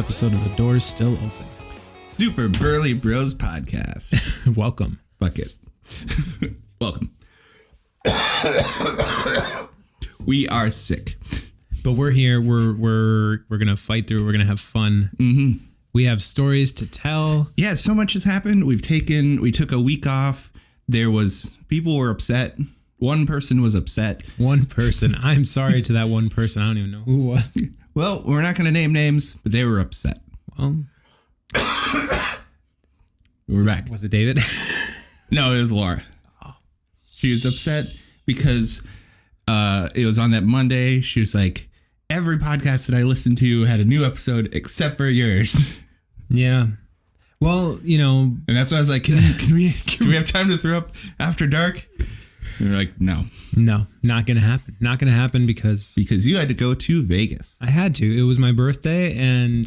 episode of The Doors Still Open. Super Burly Bros Podcast. Welcome. Fuck it. Welcome. We are sick. But we're here. We're gonna fight through. We're gonna have fun. Mm-hmm. We have stories to tell. Yeah, so much has happened. We took a week off. People were upset. One person was upset. One person. I'm sorry to that one person. I don't even know who it was. Well, we're not going to name names, but they were upset. Well, we're back. Was it David? No, it was Laura. Oh. She was upset because it was on that Monday. She was like, every podcast that I listened to had a new episode except for yours. Yeah. Well, you know. And that's why I was like, can we have time to throw up after dark? And we're like, no. No, not going to happen. Not going to happen because you had to go to Vegas. I had to. It was my birthday and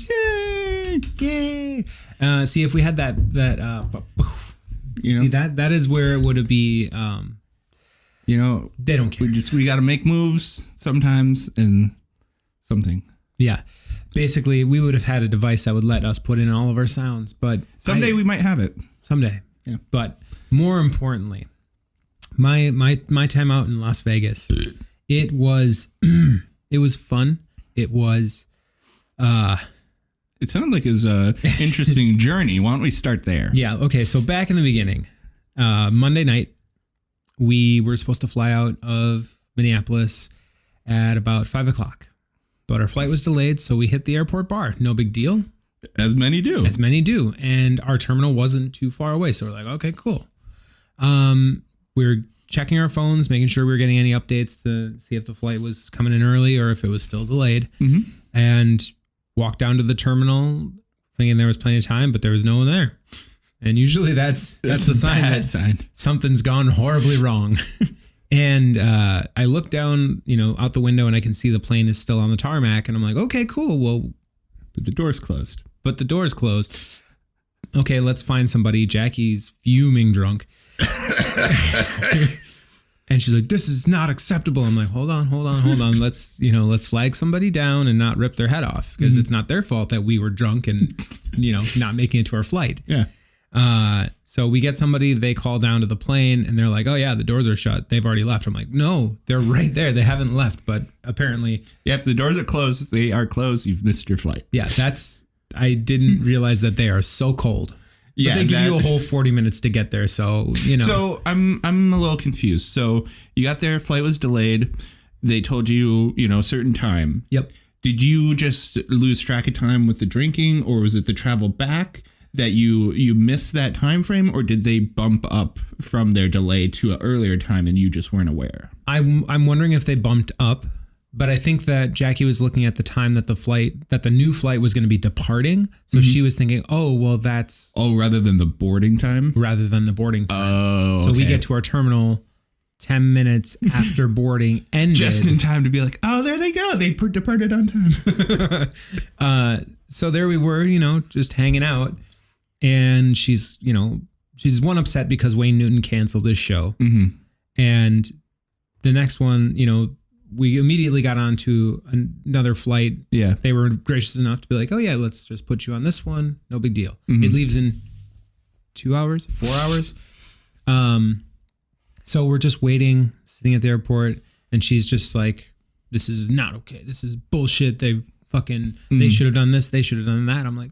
yay. See, if we had that see, that is where it would be. You know, they don't care. We got to make moves sometimes and something. Yeah. Basically, we would have had a device that would let us put in all of our sounds, but someday we might have it. Someday. Yeah. But more importantly, my time out in Las Vegas, it was fun. It was it sounded like it was a interesting journey. Why don't we start there? Yeah, okay. So back in the beginning, Monday night, we were supposed to fly out of Minneapolis at about 5:00. But our flight was delayed, so we hit the airport bar. No big deal. As many do. And our terminal wasn't too far away. So we're like, okay, cool. We were checking our phones, making sure we were getting any updates to see if the flight was coming in early or if it was still delayed. Mm-hmm. And walked down to the terminal thinking there was plenty of time, but there was no one there. And usually that's a sign something's gone horribly wrong. And I look down, out the window and I can see the plane is still on the tarmac. And I'm like, okay, cool. Well, but the door's closed. Okay, let's find somebody. Jackie's fuming drunk. And she's like, this is not acceptable. I'm like, hold on. Let's flag somebody down and not rip their head off because it's not their fault that we were drunk and, not making it to our flight. Yeah. So we get somebody, they call down to the plane and they're like, oh yeah, the doors are shut. They've already left. I'm like, no, they're right there. They haven't left, but apparently. Yeah, if the doors are closed, they are closed. You've missed your flight. Yeah, I didn't realize that they are so cold. Yeah. But they give you a whole 40 minutes to get there. So, So I'm a little confused. So you got there, flight was delayed. They told you, a certain time. Yep. Did you just lose track of time with the drinking or was it the travel back? That you missed that time frame, or did they bump up from their delay to an earlier time and you just weren't aware? I'm wondering if they bumped up, but I think that Jackie was looking at the time that the new flight was going to be departing, so she was thinking, rather than the boarding time. Oh, okay. So we get to our terminal 10 minutes after boarding ended, just in time to be like, oh, there they go, they departed on time. So there we were, just hanging out. And she's one upset because Wayne Newton canceled his show. Mm-hmm. And the next one, we immediately got onto another flight. Yeah. They were gracious enough to be like, oh yeah, let's just put you on this one. No big deal. Mm-hmm. It leaves in 4 hours. So we're just waiting, sitting at the airport. And she's just like, this is not okay. This is bullshit. They should have done this. They should have done that. I'm like,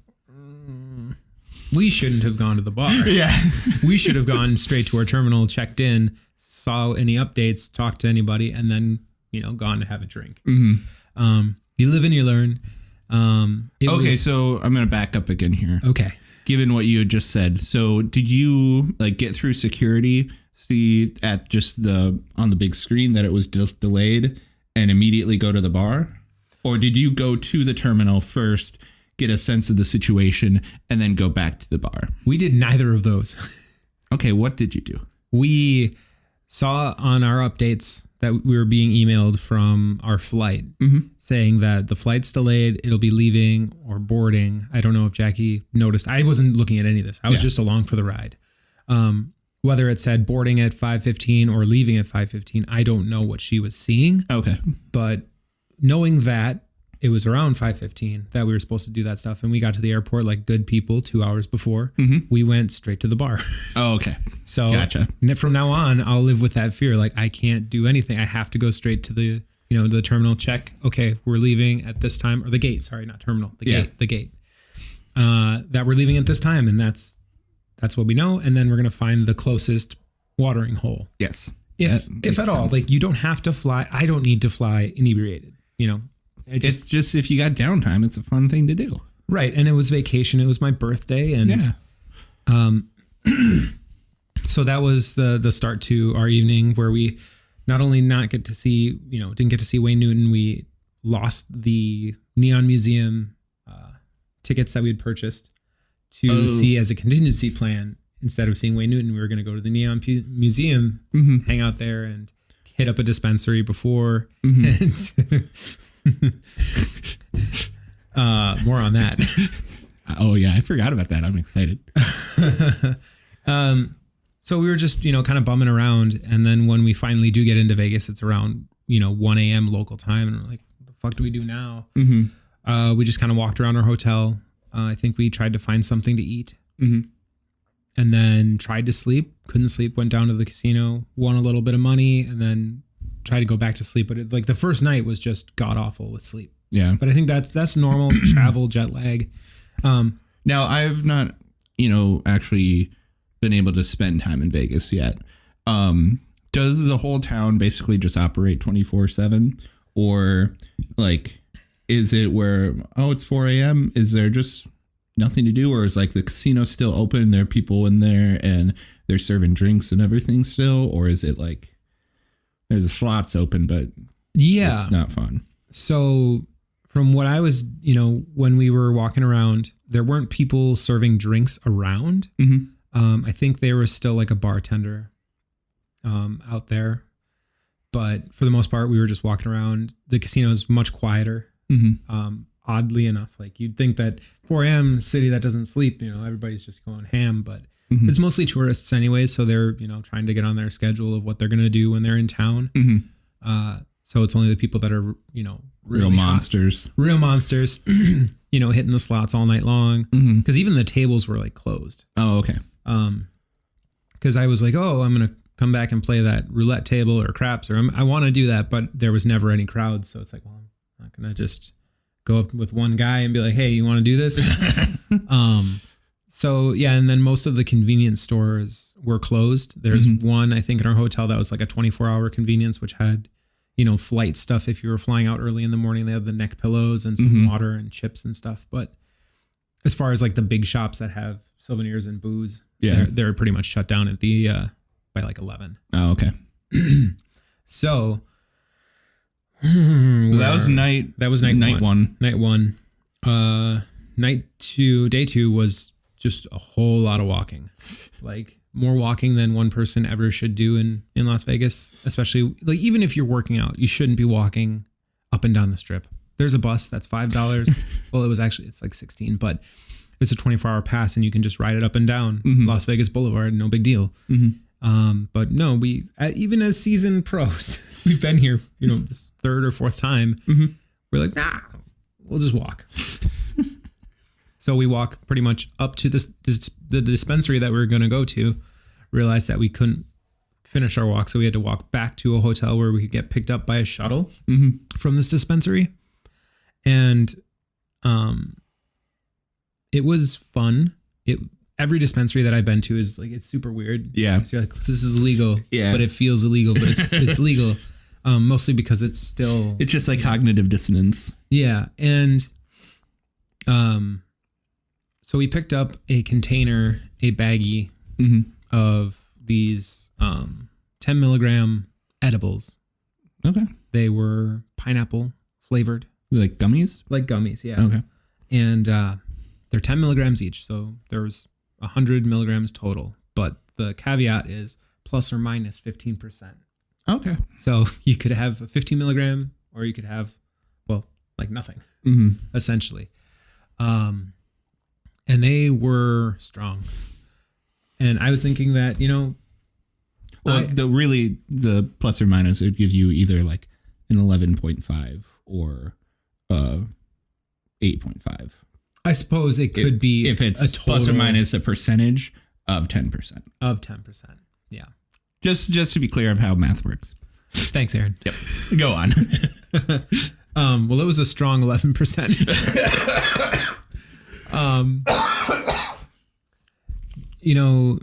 we shouldn't have gone to the bar. Yeah. We should have gone straight to our terminal, checked in, saw any updates, talked to anybody, and then, gone to have a drink. Mm-hmm. You live and you learn. So I'm going to back up again here. Okay. Given what you had just said. So did you get through security, see at just on the big screen that it was delayed and immediately go to the bar? Or did you go to the terminal first, get a sense of the situation, and then go back to the bar? We did neither of those. Okay, what did you do? We saw on our updates that we were being emailed from our flight saying that the flight's delayed, it'll be leaving or boarding. I don't know if Jackie noticed. I wasn't looking at any of this. I was just along for the ride. Whether it said boarding at 5:15 or leaving at 5:15, I don't know what she was seeing. Okay. But knowing that it was around 5:15 that we were supposed to do that stuff. And we got to the airport like good people 2 hours before. We went straight to the bar. Oh, okay. So gotcha. From now on, I'll live with that fear. Like I can't do anything. I have to go straight to the, the terminal, check. Okay, we're leaving at this time, or the gate. Sorry, not terminal. The gate. That we're leaving at this time, and that's what we know. And then we're gonna find the closest watering hole. Yes. If at all, like you don't have to fly. I don't need to fly inebriated. It's just if you got downtime, it's a fun thing to do. Right. And it was vacation. It was my birthday. And so that was the start to our evening, where we not only didn't get to see Wayne Newton, we lost the Neon Museum tickets that we had purchased to see as a contingency plan. Instead of seeing Wayne Newton, we were going to go to the Neon Museum, hang out there, and hit up a dispensary before. And more on that. Oh yeah, I forgot about that. I'm excited. So we were just, kind of bumming around, and then when we finally do get into Vegas, it's around 1 a.m. local time, and we're like, what the fuck do we do now? We just kind of walked around our hotel. I think we tried to find something to eat. And then tried to sleep, couldn't sleep, went down to the casino, won a little bit of money, and then tried to go back to sleep. But the first night was just god awful with sleep. Yeah. But I think that's normal travel jet lag. Now I've not, actually been able to spend time in Vegas yet. Does the whole town basically just operate 24/7, or like, is it where, it's 4 a.m. Is there just nothing to do, or is like the casino still open? There are people in there and they're serving drinks and everything still, or is it like there's the slots open, but it's not fun? So from what I was, when we were walking around, there weren't people serving drinks around. I think there was still like a bartender out there, but for the most part, we were just walking around. The casino is much quieter. Oddly enough, like you'd think that 4 a.m. city that doesn't sleep, everybody's just going ham, but it's mostly tourists anyways. So they're, trying to get on their schedule of what they're going to do when they're in town. So it's only the people that are, real monsters, hitting the slots all night long. Cause even the tables were like closed. Oh, okay. Cause I was like, I'm going to come back and play that roulette table or craps, or I want to do that, but there was never any crowds. So it's like, well, I'm not going to just go up with one guy and be like, hey, you want to do this? So yeah. And then most of the convenience stores were closed. There's one, I think, in our hotel that was like a 24-hour convenience, which had, flight stuff. If you were flying out early in the morning, they had the neck pillows and some water and chips and stuff. But as far as like the big shops that have souvenirs and booze, they're pretty much shut down at the, by like 11. Oh, okay. So that was night one. Night one. Night two, day two was just a whole lot of walking, like more walking than one person ever should do in Las Vegas, especially like even if you're working out, you shouldn't be walking up and down the strip. There's a bus that's $5. Well, it's like 16, but it's a 24-hour pass and you can just ride it up and down Las Vegas Boulevard. No big deal. But no, we, even as seasoned pros, we've been here, this third or fourth time. We're like, nah, we'll just walk. So we walk pretty much up to the dispensary that we were going to go to, realized that we couldn't finish our walk. So we had to walk back to a hotel where we could get picked up by a shuttle from this dispensary. And it was fun. Every dispensary that I've been to is like, it's super weird. Yeah. So you're like, this is illegal, but it feels illegal, but it's legal. Mostly because it's just like cognitive dissonance. Yeah. And, so we picked up a container, a baggie of these, 10 milligram edibles. Okay. They were pineapple flavored. Like gummies? Like gummies. Yeah. Okay. And, they're 10 milligrams each. So there was 100 milligrams total, but the caveat is plus or minus 15%. Okay. So you could have a 15 milligram or you could have, well, like nothing, essentially. And they were strong. And I was thinking that, well, the plus or minus, it would give you either like an 11.5 or 8.5. I suppose it could be if it's a total plus or minus a percentage of 10%. Of 10%. Yeah. Just to be clear of how math works. Thanks, Aaron. Yep. Go on. Well, it was a strong 11%. You know,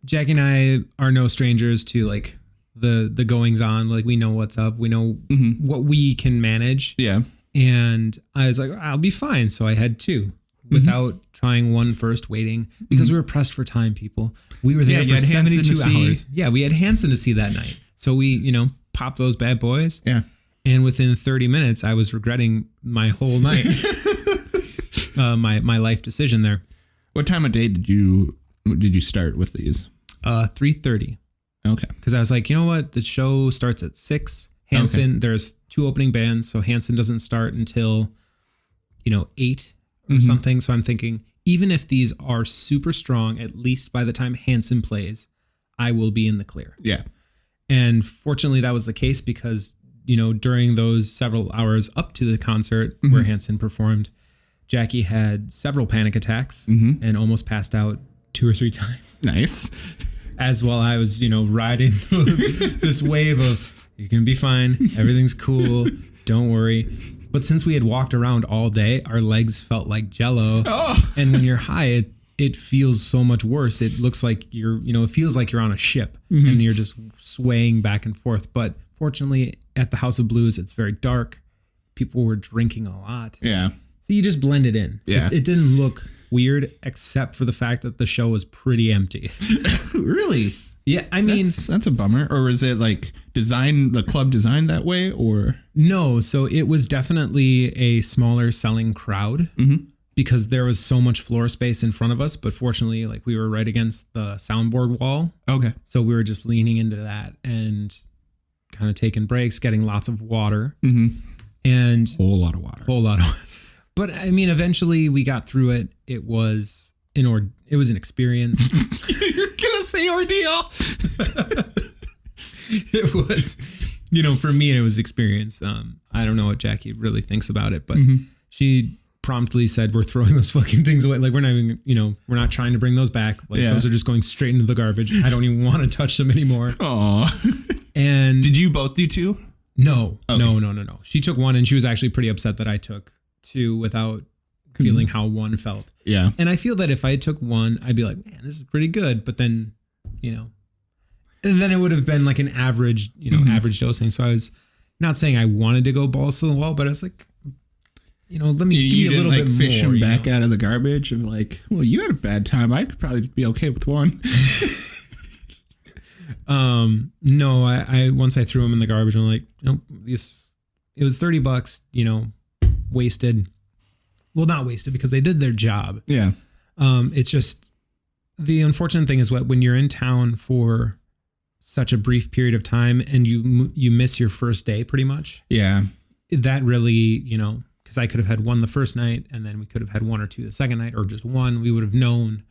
Jackie and I are no strangers to like the goings on. Like we know what's up. We know what we can manage. Yeah. And I was like, I'll be fine. So I had two without trying one first, waiting because we were pressed for time, people. We were there for 72 hours. Yeah, we had Hanson to see that night. So we, popped those bad boys. Yeah. And within 30 minutes, I was regretting my whole night, my life decision there. What time of day did you start with these? 3:30. Okay. Because I was like, you know what? The show starts at 6. Hanson, there's 2 opening bands, so Hanson doesn't start until, 8 or something. So I'm thinking, even if these are super strong, at least by the time Hanson plays, I will be in the clear. Yeah. And fortunately, that was the case because, during those several hours up to the concert where Hanson performed, Jackie had several panic attacks and almost passed out 2 or 3 times. Nice. As while I was, riding this wave of, you're going to be fine. Everything's cool. Don't worry. But since we had walked around all day, our legs felt like jello. Oh. And when you're high, it feels so much worse. It looks like it feels like you're on a ship and you're just swaying back and forth. But fortunately, at the House of Blues, it's very dark. People were drinking a lot. Yeah. So you just blend it in. Yeah. It didn't look weird, except for the fact that the show was pretty empty. Really? Yeah, I mean, that's a bummer. Or is it like the club designed that way, or no? So it was definitely a smaller selling crowd because there was so much floor space in front of us. But fortunately, like we were right against the soundboard wall. Okay, so we were just leaning into that and kind of taking breaks, getting lots of water, and whole lot of water. But I mean, eventually we got through it. It was an experience. You're gonna say ordeal. It was, for me, it was experience. I don't know what Jackie really thinks about it, but she promptly said, we're throwing those fucking things away. Like we're not even, we're not trying to bring those back. Like those are just going straight into the garbage. I don't even want to touch them anymore. Aw. And did you both do 2? No, okay. No. She took 1 and she was actually pretty upset that I took 2 without feeling how 1 felt. Yeah. And I feel that if I took 1, I'd be like, man, this is pretty good. But then, and then it would have been like an average, average dosing. So I was not saying I wanted to go balls to the wall, but I was like, let me give you a little bit more. Fish him back out of the garbage and like, well, you had a bad time. I could probably be okay with 1. No, I once I threw him in the garbage, I'm like, nope, it was $30, wasted. Well, not wasted because they did their job. Yeah. It's just the unfortunate thing is when you're in town for such a brief period of time and you miss your first day pretty much. Yeah. That really, because I could have had 1 the first night and then we could have had 1 or 2 the second night or just 1. We would have known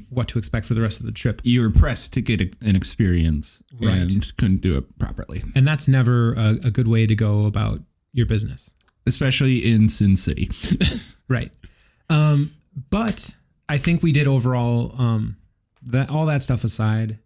what to expect for the rest of the trip. You were pressed to get an experience and couldn't do it properly. And that's never a good way to go about your business. Especially in Sin City. Right. But I think we did overall, all that stuff aside,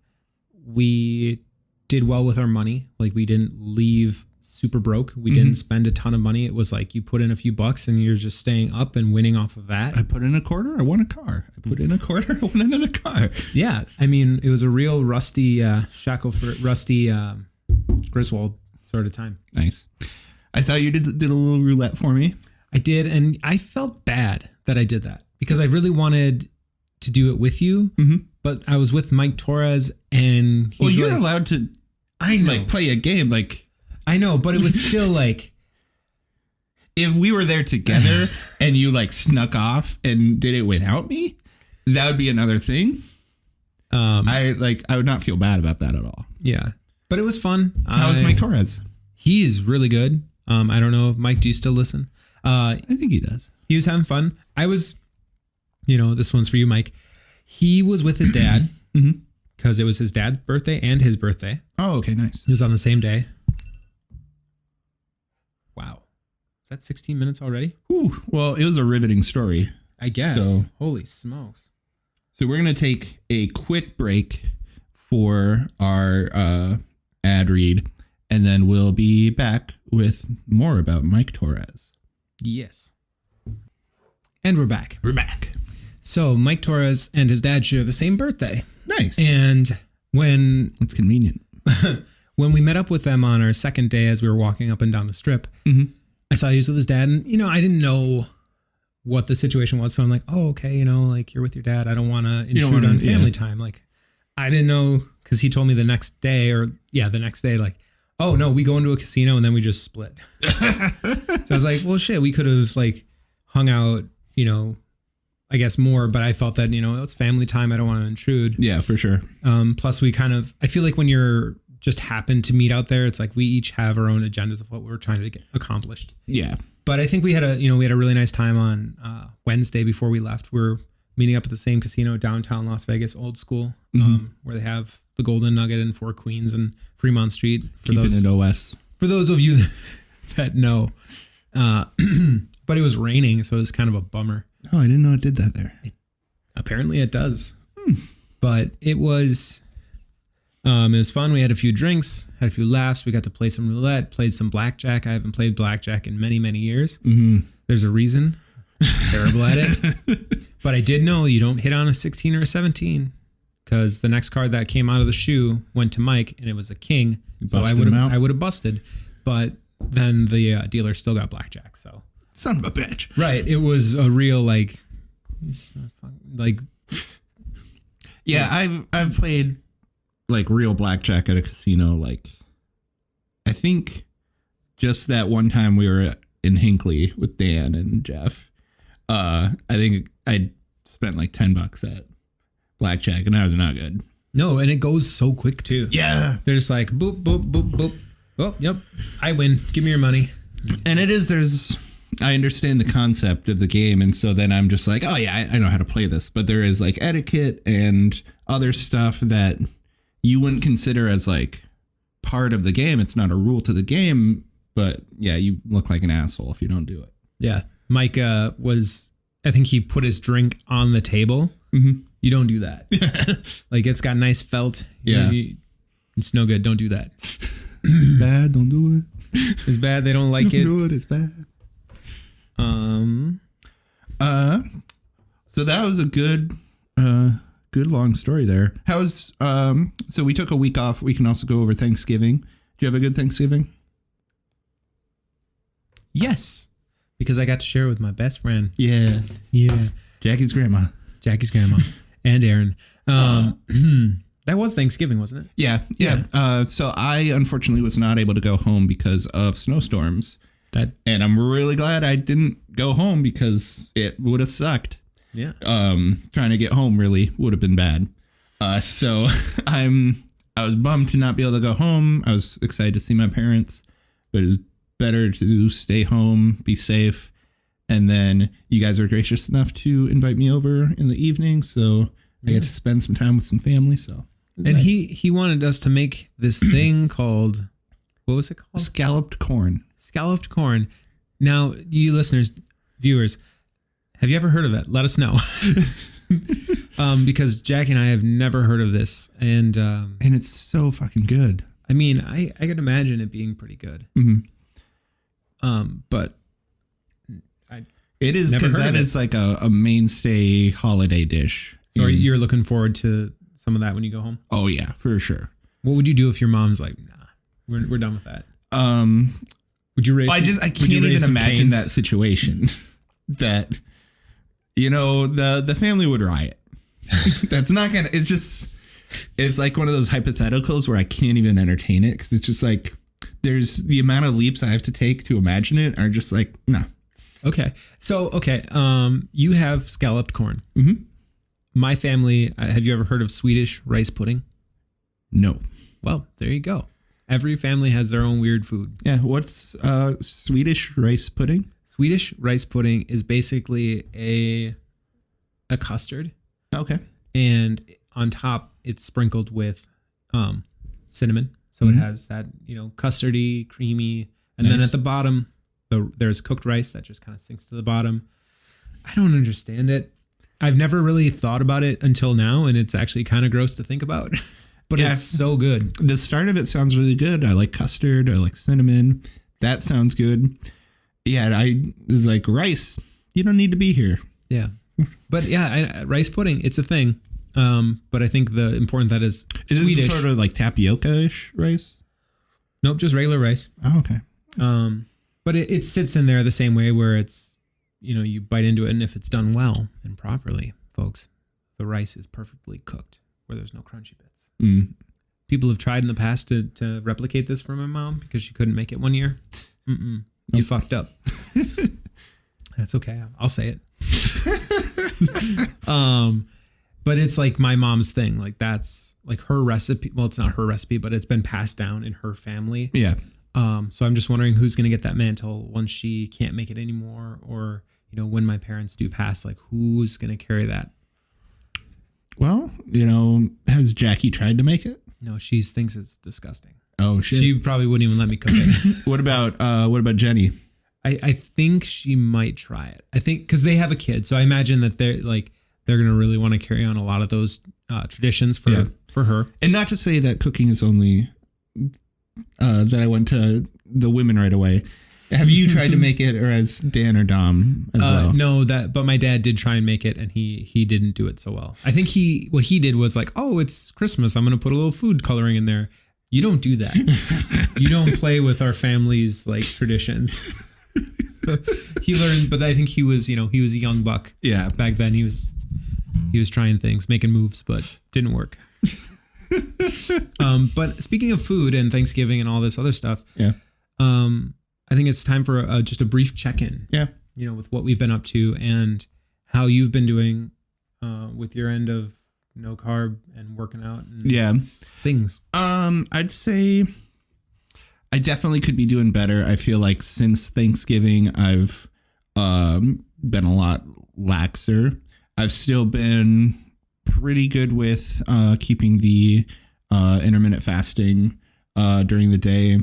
we did well with our money. Like we didn't leave super broke. We didn't spend a ton of money. It was like you put in a few bucks and you're just staying up and winning off of that. I put in a quarter, I won a car. I put in a quarter, I won another car. Yeah. I mean, it was a real rusty Griswold sort of time. Nice. I saw you did a little roulette for me. I did, and I felt bad that I did that because I really wanted to do it with you, but I was with Mike Torres, and he's you're allowed to. I know, play a game. Like I know, but it was still like if we were there together and you like snuck off and did it without me, that would be another thing. I would not feel bad about that at all. Yeah, but it was fun. How was Mike Torres? He is really good. I don't know, Mike, do you still listen? I think he does. He was having fun. I was, this one's for you, Mike. He was with his dad because it was his dad's birthday and his birthday. Oh, okay, nice. It was on the same day. Wow. that 16 minutes already? Whew. Well, it was a riveting story. I guess. So, holy smokes. So we're going to take a quick break for our ad read, and then we'll be back with more about Mike Torres. Yes. And we're back. We're back. So Mike Torres and his dad share the same birthday. Nice. And when... It's convenient. When we met up with them on our second day as we were walking up and down the strip, I saw he was with his dad. And, I didn't know what the situation was. So I'm like, oh, okay, you're with your dad. I don't want to intrude on family time. Like, I didn't know because he told me the next day, like, oh, no, we go into a casino and then we just split. So I was like, well, shit, we could have, like, hung out, I guess more. But I felt that, it's family time. I don't want to intrude. Yeah, for sure. Plus, I feel like when you're just happen to meet out there, it's like we each have our own agendas of what we're trying to get accomplished. Yeah. But I think we had a really nice time on Wednesday before we left. We're meeting up at the same casino downtown Las Vegas, old school, where they have the Golden Nugget and Four Queens and Fremont Street. Keeping it OS. For those of you that know. But it was raining, so it was kind of a bummer. Oh, I didn't know it did that there. Apparently it does. But it was fun. We had a few drinks, had a few laughs. We got to play some roulette, played some blackjack. I haven't played blackjack in many, many years. There's a reason. I'm terrible at it. But I did know you don't hit on a 16 or a 17 because the next card that came out of the shoe went to Mike and it was a king. So I would have busted. But then the dealer still got blackjack. So son of a bitch. Right. It was a real yeah, I've played like real blackjack at a casino. Like, I think just that one time we were in Hinckley with Dan and Jeff. I think I spent like $10 at blackjack, and that was not good. No, and it goes so quick too. Yeah, they're just like boop boop boop boop. Oh, yep, I win. Give me your money. And I understand the concept of the game, and so then I'm just like, oh yeah, I know how to play this. But there is like etiquette and other stuff that you wouldn't consider as like part of the game. It's not a rule to the game, but yeah, you look like an asshole if you don't do it. Yeah. Mike I think he put his drink on the table. You don't do that. Like, it's got nice felt. Yeah. It's no good. Don't do that. Bad. Don't do it. It's bad. They don't like it. Don't do it. It's bad. So that was a good long story there. How's, so we took a week off. We can also go over Thanksgiving. Did you have a good Thanksgiving? Yes. Because I got to share it with my best friend. Yeah. Jackie's grandma. And Aaron. That was Thanksgiving, wasn't it? Yeah. So I unfortunately was not able to go home because of snowstorms. And I'm really glad I didn't go home because it would have sucked. Yeah. Trying to get home really would have been bad. So I was bummed to not be able to go home. I was excited to see my parents, but it was better to stay home, be safe. And then you guys were gracious enough to invite me over in the evening. So I get to spend some time with some family. So and nice. He wanted us to make this thing called, what was it called? Scalloped corn. Scalloped corn. Now, you listeners, viewers, have you ever heard of it? Let us know. Because Jack and I have never heard of this. And it's so fucking good. I mean, I could imagine it being pretty good. But it is, because that is like a mainstay holiday dish. So you're looking forward to some of that when you go home? Oh yeah, for sure. What would you do if your mom's like, nah, we're done with that? Would you raise? I can't even imagine that situation. That, the family would riot. That's not gonna. It's like one of those hypotheticals where I can't even entertain it because it's just like there's the amount of leaps I have to take to imagine it are just like no. Okay, so you have scalloped corn. My family. Have you ever heard of Swedish rice pudding? No. Well, there you go. Every family has their own weird food. Yeah. What's Swedish rice pudding? Swedish rice pudding is basically a custard. Okay. And on top, it's sprinkled with cinnamon. So it has that, custardy, creamy. And then at the bottom, there's cooked rice that just kind of sinks to the bottom. I don't understand it. I've never really thought about it until now, and it's actually kind of gross to think about. But it's so good. The start of it sounds really good. I like custard. I like cinnamon. That sounds good. Yeah, I was like, rice, you don't need to be here. Yeah. But yeah, rice pudding, it's a thing. But I think the important that is Swedish. It sort of like tapioca-ish rice? Nope, just regular rice. Oh, okay. But it sits in there the same way where it's, you bite into it, and if it's done well and properly, folks, the rice is perfectly cooked where there's no crunchy bits. Mm. People have tried in the past to replicate this for my mom because she couldn't make it one year. You fucked up. That's okay. I'll say it. But it's like my mom's thing. Like that's like her recipe. Well, it's not her recipe, but it's been passed down in her family. Yeah. So I'm just wondering who's going to get that mantle once she can't make it anymore, or when my parents do pass, like who's going to carry that? Well, has Jackie tried to make it? No, she thinks it's disgusting. Oh shit. She probably wouldn't even let me cook it. What about Jenny? I think she might try it. I think because they have a kid, so I imagine that they're going to really want to carry on a lot of those traditions for her. And not to say that cooking is only that I went to the women right away. Have you tried to make it, or as Dan or Dom as well? No, but my dad did try and make it, and he didn't do it so well. I think what he did was like, oh, it's Christmas, I'm going to put a little food coloring in there. You don't do that. You don't play with our family's like traditions. He learned, but I think he was a young buck. Yeah. Back then he was trying things, making moves, but didn't work. But speaking of food and Thanksgiving and all this other stuff, yeah. I think it's time for just a brief check-in. Yeah. With what we've been up to and how you've been doing with your end of no carb and working out and things. I'd say I definitely could be doing better. I feel like since Thanksgiving, I've been a lot laxer. I've still been pretty good with keeping the intermittent fasting during the day.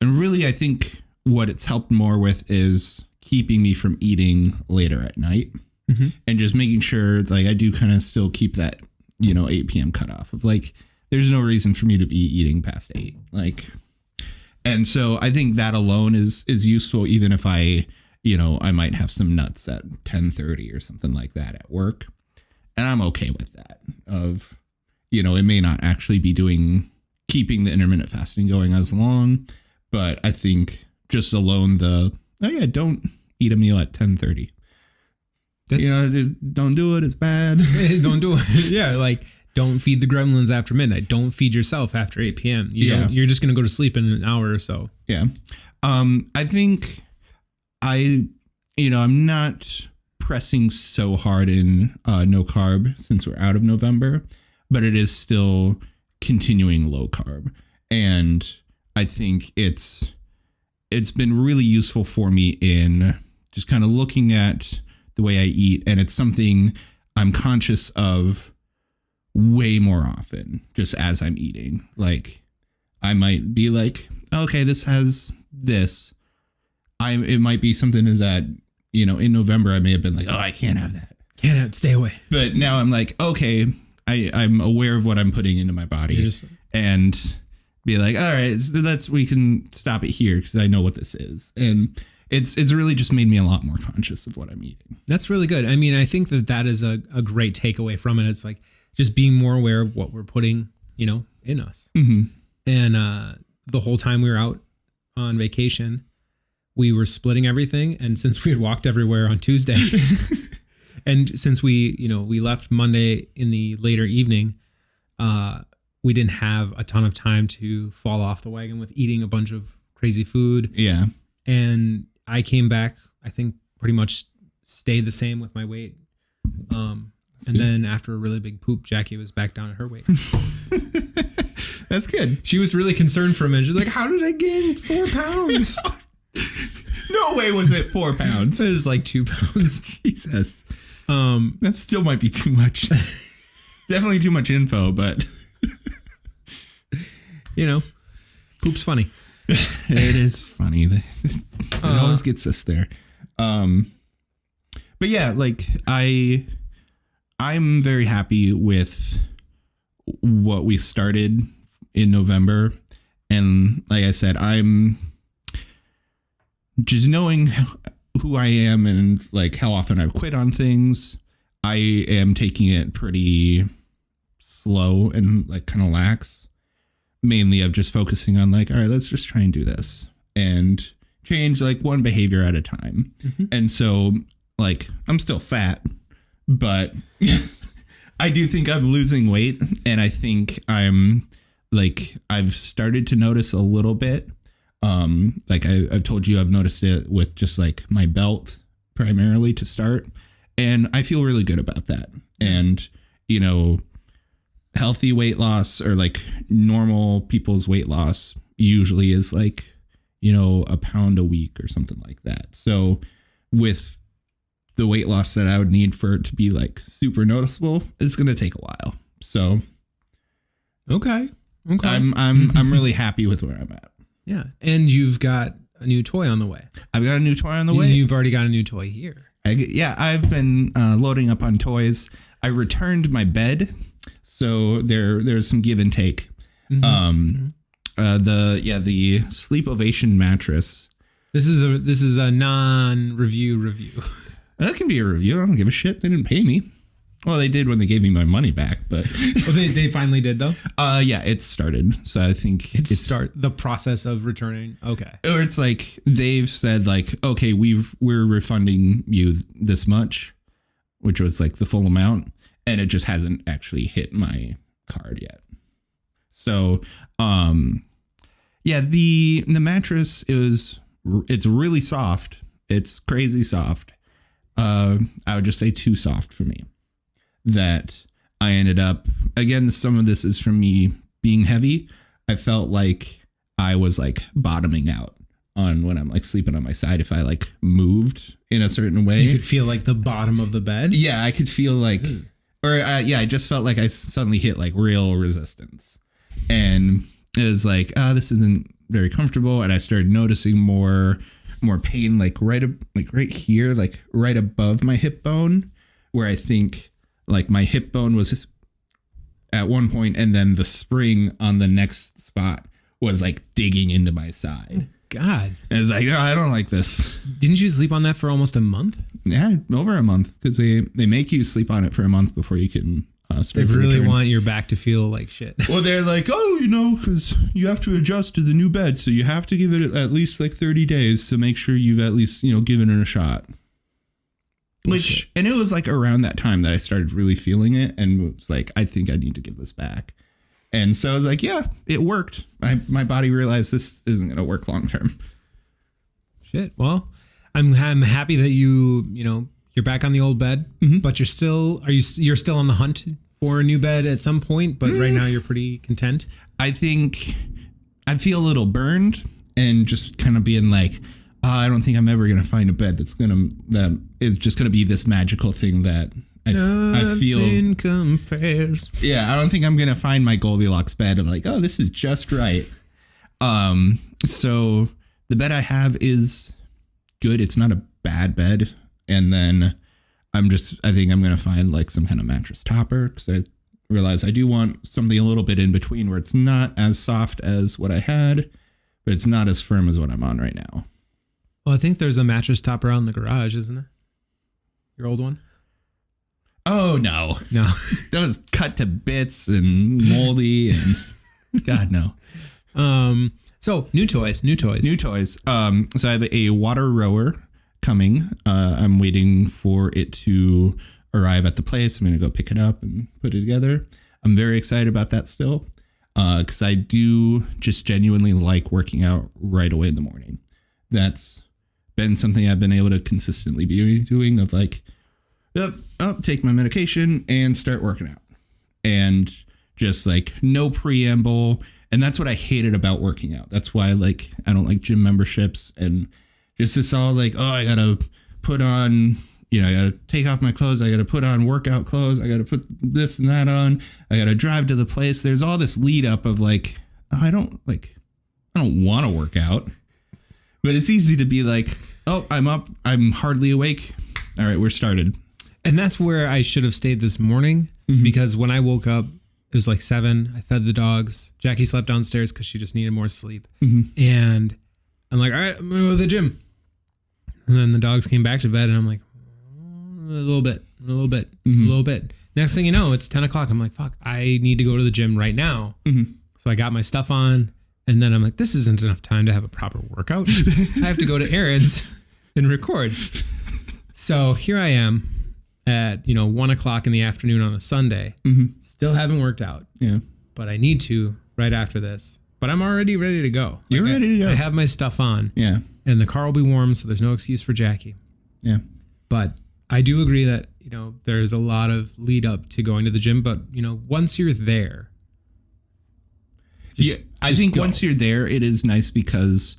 And really, I think what it's helped more with is keeping me from eating later at night, and just making sure like I do kind of still keep that 8 p.m. cutoff of like there's no reason for me to be eating past 8. And so I think that alone is useful, even if I might have some nuts at 10:30 or something like that at work, and I'm okay with that. It may not actually be keeping the intermittent fasting going as long, but I think just alone don't eat a meal at 10:30. Don't do it. It's bad. Don't do it. Yeah. Don't feed the gremlins after midnight. Don't feed yourself after 8 p.m. You're just going to go to sleep in an hour or so. Yeah. I think I'm not pressing so hard in no carb since we're out of November, but it is still continuing low carb. And I think it's been really useful for me in just kind of looking at the way I eat. And it's something I'm conscious of way more often just as I'm eating. Like I might be like, okay, this has this. It might be something that, in November I may have been like, oh, I can't have that. Can't have it, stay away. But now I'm like, okay, I'm aware of what I'm putting into my body and be like, all right, so we can stop it here because I know what this is. And it's really just made me a lot more conscious of what I'm eating. That's really good. I mean, I think that is a great takeaway from it. It's like just being more aware of what we're putting, in us. Mm-hmm. And the whole time we were out on vacation, we were splitting everything. And since we had walked everywhere on Tuesday, and since we left Monday in the later evening, we didn't have a ton of time to fall off the wagon with eating a bunch of crazy food. Yeah. And I came back, I think pretty much stayed the same with my weight. And then after a really big poop, Jackie was back down at her weight. That's good. She was really concerned for a minute. She's like, how did I gain 4 pounds? No way was it 4 pounds. It was like 2 pounds. Jesus. That still might be too much. Definitely too much info, but poop's funny. It is funny. It always gets us there. But yeah, like I'm very happy with what we started in November. And like I said, I'm just knowing who I am and like how often I've quit on things. I am taking it pretty slow and like kind of lax. Mainly of just focusing on like, all right, let's just try and do this and change like one behavior at a time. Mm-hmm. And so like, I'm still fat, but I do think I'm losing weight. And I think I've started to notice a little bit. Like I've told you, I've noticed it with just like my belt primarily to start. And I feel really good about that. And, you know, healthy weight loss or like normal people's weight loss usually is like, you know, a pound a week or something like that. So with the weight loss that I would need for it to be like super noticeable, it's going to take a while. So. Okay. I'm really happy with where I'm at. Yeah. And you've got a new toy on the way. I've got a new toy on the way. You've already got a new toy here. I've been loading up on toys. I returned my bed. So there's some give and take. Mm-hmm. The Sleep Ovation mattress. This is a non-review. That can be a review. I don't give a shit. They didn't pay me. Well, they did when they gave me my money back, but they finally did though. Yeah, it started. So I think it's the process of returning. Okay. Or it's like they've said like, okay, we're refunding you this much, which was like the full amount. And it just hasn't actually hit my card yet. So, yeah, the mattress it's really soft. It's crazy soft. I would just say too soft for me. That I ended up, again, some of this is from me being heavy. I felt like I was like bottoming out on when I'm like sleeping on my side. If I like moved in a certain way, you could feel like the bottom of the bed. Yeah, I could feel like. I just felt like I suddenly hit like real resistance, and it was like, this isn't very comfortable. And I started noticing more pain, like right here, like right above my hip bone, where I think like my hip bone was at one point, and then the spring on the next spot was like digging into my side. God. And it's like, no, I don't like this. Didn't you sleep on that for almost a month? Yeah, over a month, because they make you sleep on it for a month before you can start. They really want your back to feel like shit. Well, they're like, oh, you know, because you have to adjust to the new bed, so you have to give it at least like 30 days to make sure you've at least, you know, given it a shot. And it was like around that time that I started really feeling it, and was like, I think I need to give this back. And so I was like, yeah, it worked. My body realized this isn't going to work long term. Shit. Well, I'm happy that you're back on the old bed, but you're still on the hunt for a new bed at some point, but right now you're pretty content. I think I feel a little burned and just kind of being like, I don't think I'm ever going to find a bed that is just going to be this magical thing that I feel compares. Yeah, I don't think I'm going to find my Goldilocks bed and like, oh, this is just right. So the bed I have is good. It's not a bad bed. And then I think I'm going to find like some kind of mattress topper, because I realize I do want something a little bit in between where it's not as soft as what I had, but it's not as firm as what I'm on right now. Well, I think there's a mattress topper out in the garage, isn't there? Your old one? Oh, no. That was cut to bits and moldy and God, no. So new toys. So I have a water rower coming. I'm waiting for it to arrive at the place. I'm going to go pick it up and put it together. I'm very excited about that still, because I do just genuinely like working out right away in the morning. That's been something I've been able to consistently be doing, of like, take my medication and start working out, and just like no preamble. And that's what I hated about working out. That's why like I don't like gym memberships, and just this all like, oh, I gotta put on, I gotta take off my clothes, I gotta put on workout clothes, I gotta put this and that on, I gotta drive to the place. There's all this lead up of like, I don't I don't want to work out. But it's easy to be like, oh, I'm up. I'm hardly awake. All right, we're started. And that's where I should have stayed this morning because when I woke up, it was like 7. I fed the dogs. Jackie slept downstairs because she just needed more sleep. And I'm like, all right, I'm going to go to the gym. And then the dogs came back to bed and I'm like, a little bit. Next thing you know, it's 10 o'clock. I'm like, fuck, I need to go to the gym right now. So I got my stuff on and then I'm like, this isn't enough time to have a proper workout. I have to go to errands and record. So here I am at, 1 o'clock in the afternoon on a Sunday. Still haven't worked out. Yeah. But I need to right after this. But I'm already ready to go. You're ready to go. I have my stuff on. Yeah. And the car will be warm, so there's no excuse for Jackie. Yeah. But I do agree that, there's a lot of lead up to going to the gym. But, once you're there. I think once you're there, it is nice because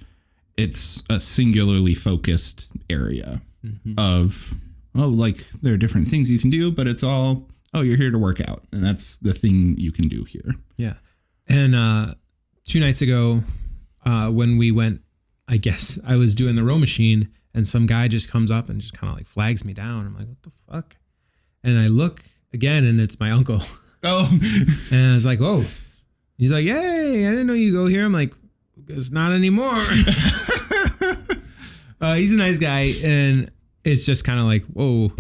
it's a singularly focused area of, there are different things you can do, but it's all, you're here to work out. And that's the thing you can do here. Yeah. And 2 nights ago, when we went, I guess I was doing the row machine and some guy just comes up and just kind of like flags me down. I'm like, what the fuck? And I look again and it's my uncle. Oh. And I was like, oh. He's like, yay, I didn't know you go here. I'm like, it's not anymore. He's a nice guy. And it's just kind of like, whoa,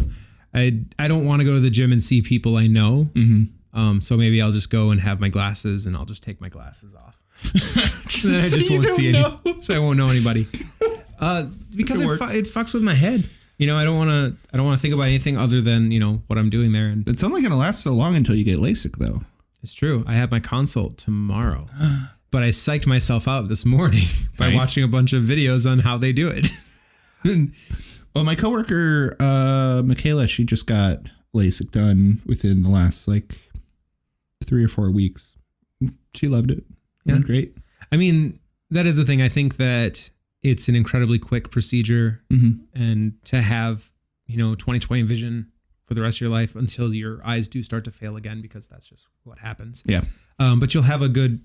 I don't want to go to the gym and see people I know. So maybe I'll just go and have my glasses and I'll just take my glasses off. Then I just won't see any. So I won't know anybody. Because it fucks with my head. I don't want to think about anything other than, what I'm doing there. And it's only going to last so long until you get LASIK though. It's true. I have my consult tomorrow, but I psyched myself out this morning by watching a bunch of videos on how they do it. Well, my coworker, Michaela, she just got LASIK done within the last 3 or 4 weeks. She loved it. Yeah. Great. I mean, that is the thing. I think that it's an incredibly quick procedure and to have, 20/20 vision for the rest of your life until your eyes do start to fail again, because that's just what happens. Yeah. But you'll have a good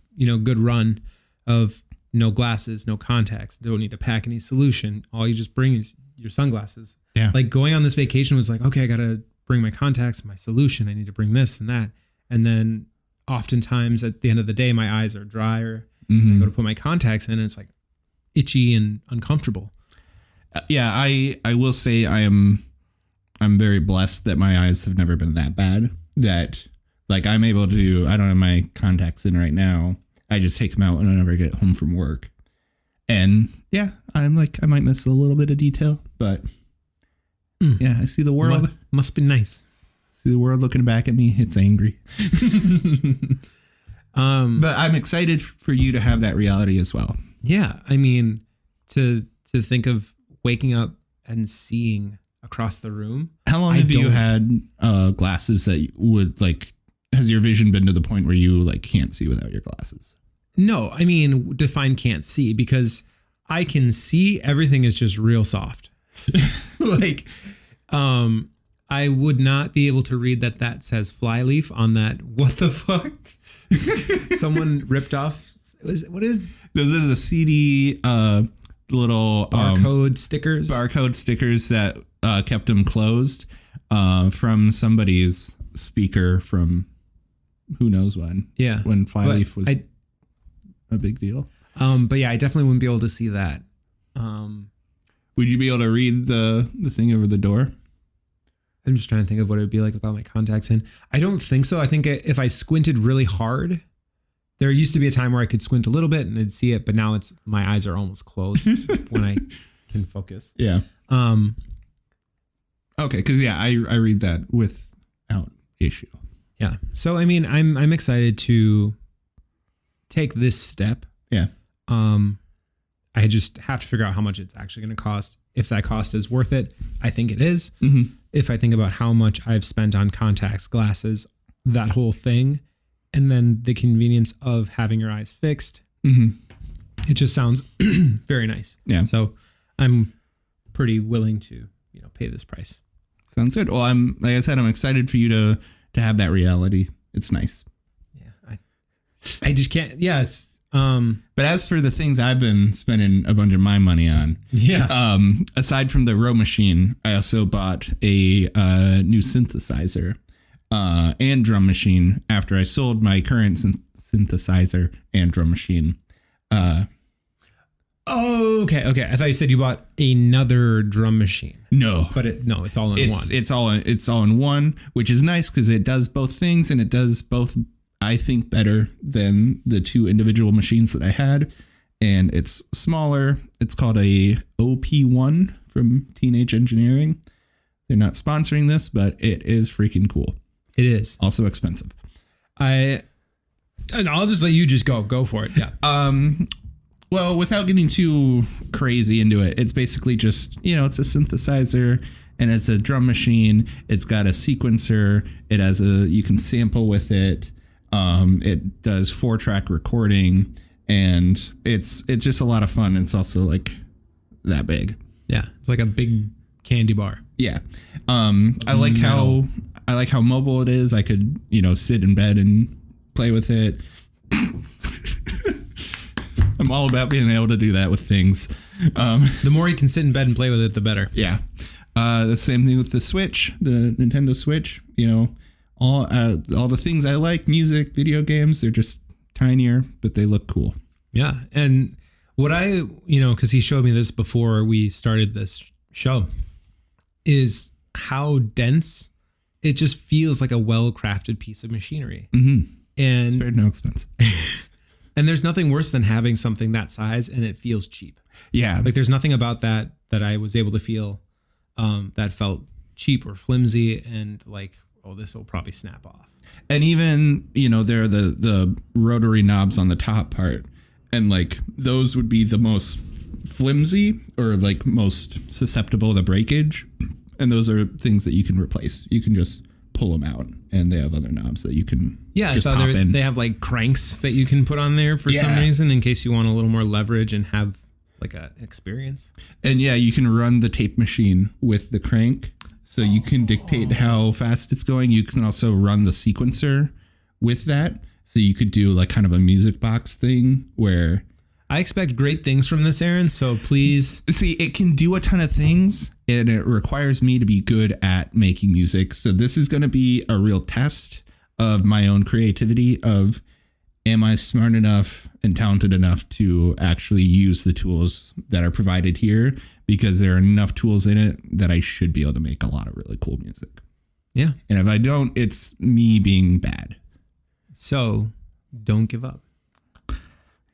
run of no glasses, no contacts, don't need to pack any solution. All you just bring is your sunglasses. Yeah. Like going on this vacation was like, okay, I got to bring my contacts, my solution. I need to bring this and that. And then oftentimes at the end of the day, my eyes are drier. I go to put my contacts in and it's like itchy and uncomfortable. Yeah. I will say I'm very blessed that my eyes have never been that bad, that I'm able to, I don't have my contacts in right now. I just take them out whenever I get home from work. And yeah, I'm like, I might miss a little bit of detail, but yeah, I see the world. Must be nice. See the world looking back at me. It's angry. But I'm excited for you to have that reality as well. Yeah. I mean, to think of waking up and seeing across the room. How long have you had glasses that would has your vision been to the point where you can't see without your glasses? No, I mean, define can't see, because I can see everything is just real soft. I would not be able to read that says flyleaf on that. What the fuck? Someone ripped off. What is? Those are the CD little barcode stickers. Barcode stickers that kept them closed from somebody's speaker from who knows when. Yeah. When flyleaf was a big deal. But yeah, I definitely wouldn't be able to see that. Would you be able to read the thing over the door? I'm just trying to think of what it would be like without my contacts in. I don't think so. I think if I squinted really hard, there used to be a time where I could squint a little bit and I'd see it, but now my eyes are almost closed when I can focus. Yeah. Okay, because I read that without issue. Yeah. So I mean, I'm excited to take this step. Yeah. I just have to figure out how much it's actually going to cost. If that cost is worth it, I think it is. If I think about how much I've spent on contacts, glasses, that whole thing, and then the convenience of having your eyes fixed, it just sounds very nice. Yeah. So I'm pretty willing to, pay this price. Sounds good. Well, like I said, I'm excited for you to have that reality. It's nice. Yeah. I just can't. Yes. But as for the things I've been spending a bunch of my money on, aside from the row machine, I also bought a new synthesizer and drum machine after I sold my current synthesizer and drum machine. Oh, okay. I thought you said you bought another drum machine. No, but it's all in one. It's all in one, which is nice because it does both things, and it does both, I think, better than the two individual machines that I had. And it's smaller. It's called a OP1 from Teenage Engineering. They're not sponsoring this, but it is freaking cool. It is also expensive. I'll just let you just go for it. Yeah. Well, without getting too crazy into it, it's basically just, it's a synthesizer and it's a drum machine. It's got a sequencer. It has you can sample with it. It does 4-track recording, and it's just a lot of fun. It's also like that big. Yeah. It's like a big candy bar. Yeah. I like how mobile it is. I could, sit in bed and play with it. I'm all about being able to do that with things. The more you can sit in bed and play with it, the better. Yeah. The same thing with the Switch, the Nintendo Switch. All the things I like, music, video games, they're just tinier, but they look cool. Yeah. And what because he showed me this before we started this show, is how dense it just feels like a well-crafted piece of machinery. Mm-hmm. And it's very no expense. And there's nothing worse than having something that size and it feels cheap. Yeah. Like there's nothing about that I was able to feel that felt cheap or flimsy and like, oh, this will probably snap off. And even, there are the rotary knobs on the top part. And like those would be the most flimsy or like most susceptible to breakage. And those are things that you can replace. You can just pull them out, and they have other knobs that you can just pop in. They have like cranks that you can put on there for some reason in case you want a little more leverage and have like an experience. And you can run the tape machine with the crank, so you can dictate how fast it's going. You can also run the sequencer with that, so you could do like kind of a music box thing where I expect great things from this, Aaron, so please. See, it can do a ton of things, and it requires me to be good at making music. So this is going to be a real test of my own creativity of, am I smart enough and talented enough to actually use the tools that are provided here? Because there are enough tools in it that I should be able to make a lot of really cool music. Yeah. And if I don't, it's me being bad. So don't give up.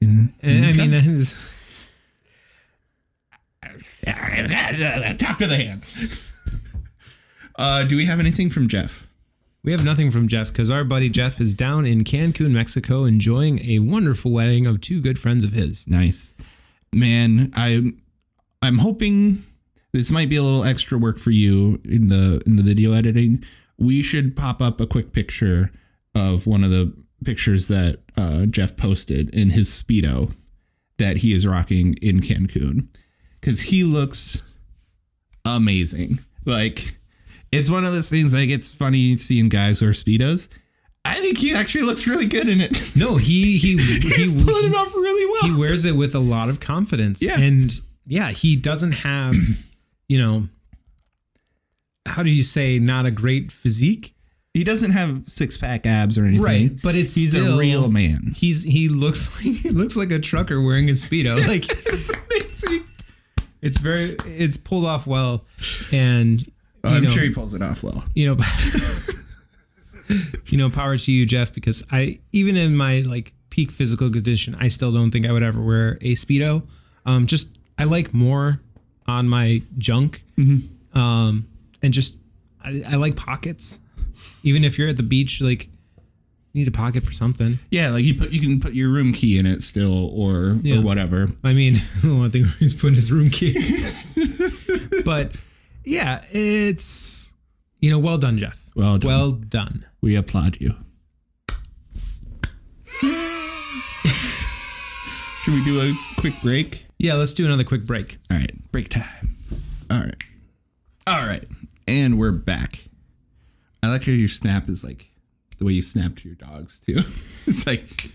And I mean, talk to the hand. Do we have anything from Jeff? We have nothing from Jeff because our buddy Jeff is down in Cancun, Mexico, enjoying a wonderful wedding of two good friends of his. Nice, man. I'm hoping this might be a little extra work for you in the video editing. We should pop up a quick picture of one of the pictures that Jeff posted in his Speedo that he is rocking in Cancun, because he looks amazing. Like, it's one of those things, like, it's funny seeing guys wear Speedos. I think he actually looks really good in it. No, he's pulling it off really well. He wears it with a lot of confidence. Yeah. And he doesn't have, how do you say, not a great physique? He doesn't have 6-pack abs or anything. Right, but he's still a real man. He looks like a trucker wearing a Speedo. Like, it's amazing. It's pulled off well, and I'm sure he pulls it off well. Power to you, Jeff, because even in my like peak physical condition, I still don't think I would ever wear a Speedo. I like more on my junk. Mm-hmm. And just I like pockets. Even if you're at the beach, like, you need a pocket for something. Yeah, like you can put your room key in it still, or whatever. I mean, I think he's putting his room key. But yeah, it's well done, Jeff. Well done. Well done. We applaud you. Should we do a quick break? Yeah, let's do another quick break. All right, break time. All right, and we're back. I like how your snap is like the way you snap to your dogs too. It's like,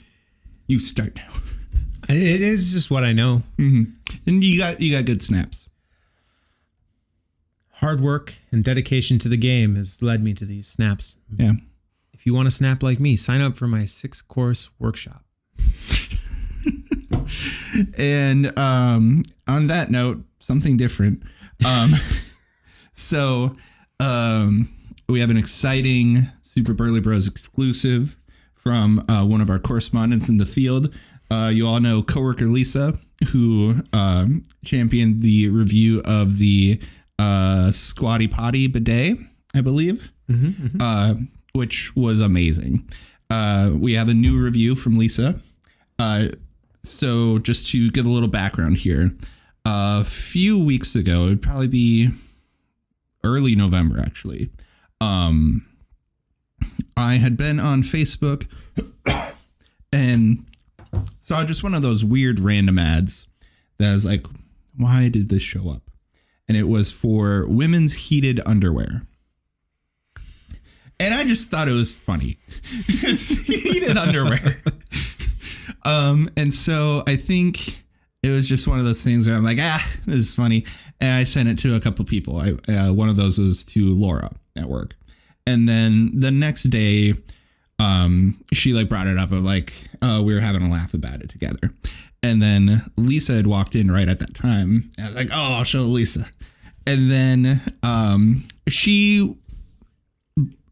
you start now. It is just what I know. And you got good snaps. Hard work and dedication to the game has led me to these snaps. Yeah. If you want to snap like me, sign up for my 6-course workshop. And on that note, something different. So we have an exciting Super Burly Bros exclusive from one of our correspondents in the field. You all know coworker Lisa, who championed the review of the Squatty Potty bidet, I believe, which was amazing. We have a new review from Lisa. So just to give a little background here, a few weeks ago, it would probably be early November, actually. I had been on Facebook and saw just one of those weird random ads that was like, why did this show up? And it was for women's heated underwear. And I just thought it was funny. It's heated underwear. And so I think it was just one of those things where I'm like, this is funny. And I sent it to a couple people. One of those was to Laura at work. And then the next day, she like brought it up of like, we were having a laugh about it together. And then Lisa had walked in right at that time. And I was like, I'll show Lisa. And then she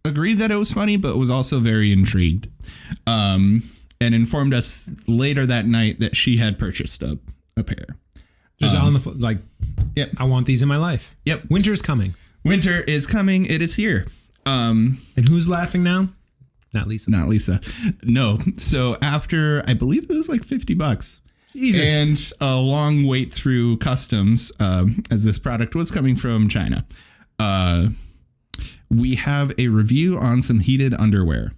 agreed that it was funny, but was also very intrigued. And informed us later that night that she had purchased a pair. Just on the like, yep. I want these in my life. Yep. Winter's coming. Winter is coming. It is here. And who's laughing now? Not Lisa. Not Lisa. No. So after, I believe it was like $50. Jesus. And a long wait through customs, as this product was coming from China. We have a review on some heated underwear.